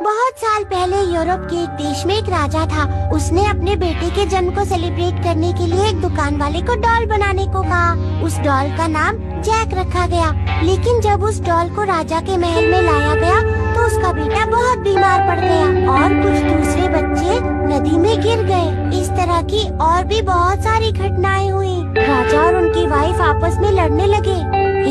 बहुत साल पहले यूरोप के एक देश में एक राजा था। उसने अपने बेटे के जन्म को सेलिब्रेट करने के लिए एक दुकान वाले को डॉल बनाने को कहा। उस डॉल का नाम जैक रखा गया। लेकिन जब उस डॉल को राजा के महल में लाया गया तो उसका बेटा बहुत बीमार पड़ गया और कुछ दूसरे बच्चे नदी में गिर गए। इस तरह की और भी बहुत सारी घटनाएं हुई। राजा और उनकी वाइफ आपस में लड़ने लगे।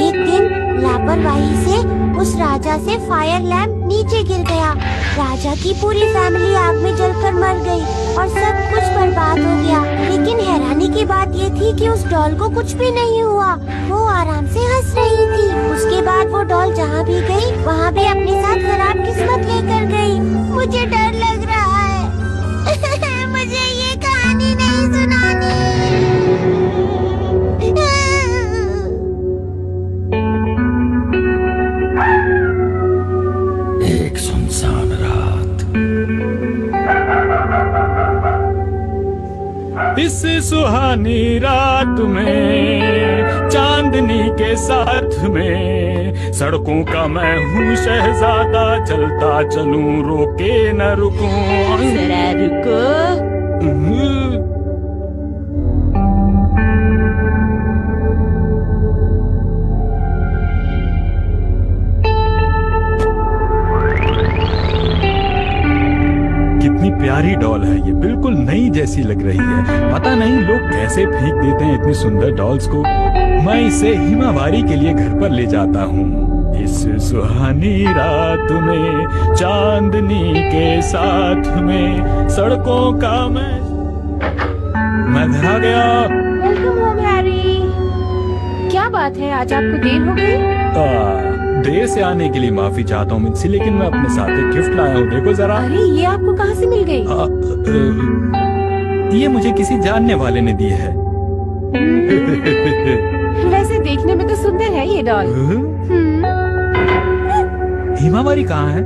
एक दिन लापरवाही से उस राजा से फायर लैंप नीचे गिर गया। राजा की पूरी फैमिली आग में जलकर मर गई और सब कुछ बर्बाद हो गया। लेकिन हैरानी की बात ये थी कि उस डॉल को कुछ भी नहीं हुआ। वो आराम से हंस रही थी। उसके बाद वो डॉल जहाँ भी गई वहाँ भी अपने साथ खराब किस्मत लेकर गई। मुझे डर लग रहा है। मुझे ये कहानी नहीं सुनानी। एक सुनसान रात। इस सुहानी रात में चांदनी के साथ में सड़कों का मैं हूँ शहजादा, चलता चलूं रोके न रुकूं। जरा रुको। कितनी प्यारी डॉल है ये, बिल्कुल नई जैसी लग रही है। पता नहीं लोग कैसे फेंक देते हैं इतनी सुंदर डॉल्स को। मैं इसे हिमावारी के लिए घर पर ले जाता हूँ। इस सुहानी रात में चांदनी के साथ में सड़कों का मैं घर आ गया। Welcome home Harry. क्या बात है, आज आपको देर हो गई? देर से आने के लिए माफी चाहता हूँ मिन्सी, लेकिन मैं अपने साथ एक गिफ्ट लाया हूँ। देखो जरा। अरे ये आपको कहाँ से मिल गई? ये मुझे किसी जानने वाले ने दी है। वैसे देखने में तो सुंदर है ये डॉल। हिमावारी कहाँ है?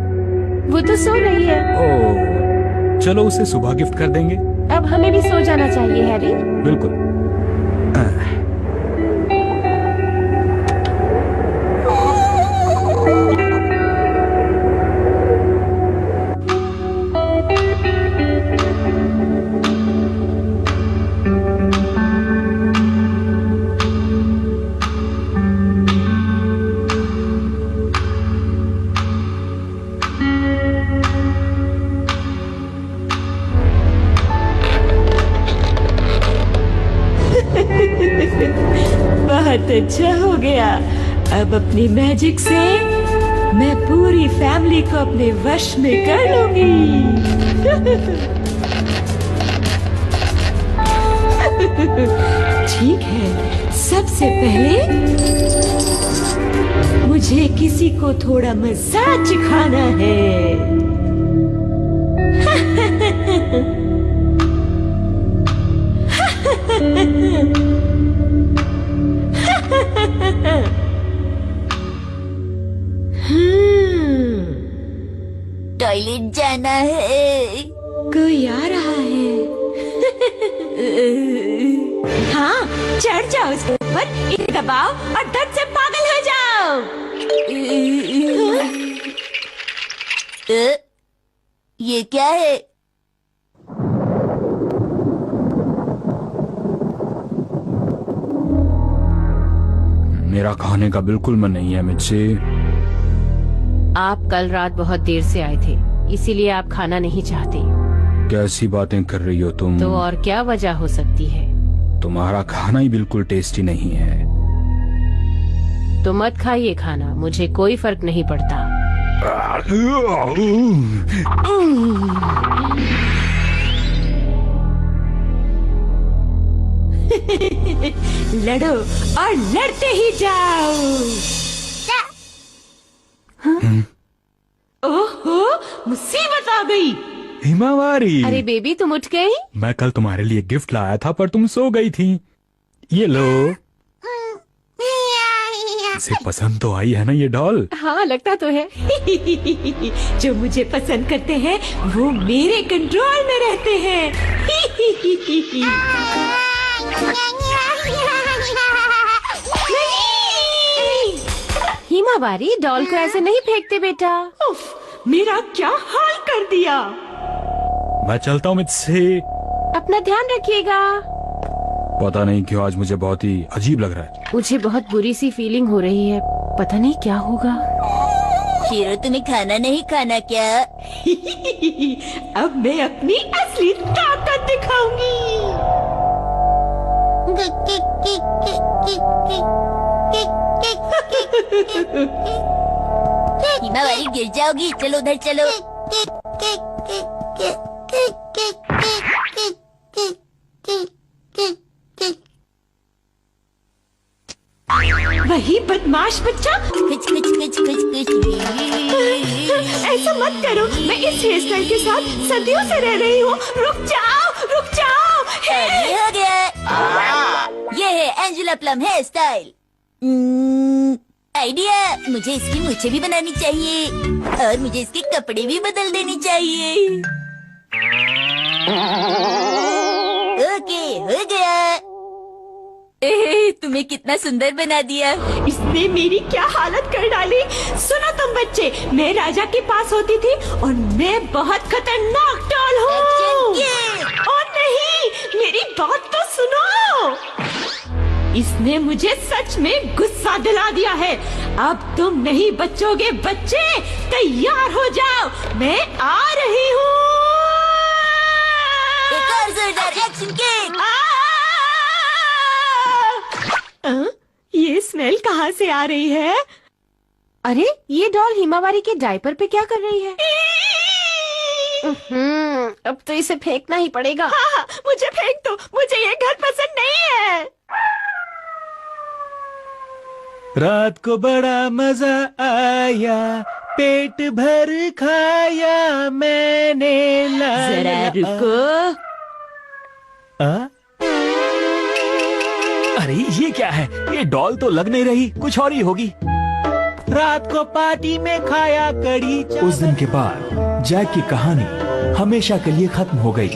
वो तो सो रही है। ओह, चलो उसे सुबह गिफ्ट कर देंगे। अब हमें भी सो जाना चाहिए हैरी। बिल्कुल। बहुत अच्छा हो गया। अब अपनी मैजिक से मैं पूरी फैमिली को अपने वश में कर लूंगी। ठीक है, सबसे पहले मुझे किसी को थोड़ा मजा चिखाना है। टॉयलेट जाना है। कोई आ रहा है। हाँ, चढ़ जाओ उसके ऊपर, इसे दबाओ और दर्द से पागल हो जाओ। ये क्या है? मेरा खाने का बिल्कुल मन नहीं है मिर्ची। आप कल रात बहुत देर से आए थे, इसीलिए आप खाना नहीं चाहते। कैसी बातें कर रही हो तुम? तो और क्या वजह हो सकती है? तुम्हारा खाना ही बिल्कुल टेस्टी नहीं है। तो मत खाइए खाना, मुझे कोई फर्क नहीं पड़ता। लड़ो और लड़ते ही जाओ। ओहो, मुसीबत आ गई। हिमावारी। अरे बेबी, तुम उठ गई? मैं कल तुम्हारे लिए गिफ्ट लाया था पर तुम सो गई थी। ये लो। इसे पसंद तो आई है ना ये डॉल? हाँ, लगता तो है। जो मुझे पसंद करते हैं वो मेरे कंट्रोल में रहते हैं। हिमावारी, डॉल को ऐसे नहीं फेंकते बेटा। उफ, मेरा क्या हाल कर दिया। मैं चलता हूँ मुझसे। अपना ध्यान रखिएगा। पता नहीं क्यों आज मुझे बहुत ही अजीब लग रहा है। मुझे बहुत बुरी सी फीलिंग हो रही है, पता नहीं क्या होगा। शीरो, तुम्हें खाना नहीं खाना क्या? अब मैं अपनी असली ताकत दिखाऊंगी। हिमावारी गिर जाओगी, चलो उधर चलो। वही बदमाश बच्चा। कुछ कुछ कुछ कुछ कुछ। ऐसा मत करो, मैं इस हेयर स्टाइल के साथ सदियों से रह रही हूँ। रुक जाओ, रुक जाओ। ये हो गया। ये है Angela Plum hair style. Idea, मुझे इसकी मूछें भी बनानी चाहिए और मुझे इसके कपड़े भी बदल देने चाहिए। ओके, हो गया। तुम्हें कितना सुंदर बना दिया। इसने मेरी क्या हालत कर डाली। सुनो तुम बच्चे, मैं राजा के पास होती थी और मैं बहुत खतरनाक डॉल हूँ। और नहीं, मेरी बात तो सुनो। इसने मुझे सच में गुस्सा दिला दिया है। अब तुम नहीं बचोगे बच्चे, तैयार हो जाओ, मैं आ रही हूँ। एक और जोरदार एक्शन किक। ये स्मेल कहाँ से आ रही है? अरे, ये डॉल हिमावारी के डायपर पे क्या कर रही है? अब तो इसे फेंकना ही पड़ेगा। हाँ, मुझे फेंक दो, मुझे ये घर पसंद नहीं है। रात को बड़ा मजा आया, पेट भर खाया मैंने। जरा रुको। अरे ये क्या है? ये डॉल तो लग नहीं रही, कुछ और ही होगी। रात को पार्टी में खाया कड़ी। उस दिन के बाद जैक की कहानी हमेशा के लिए खत्म हो गई।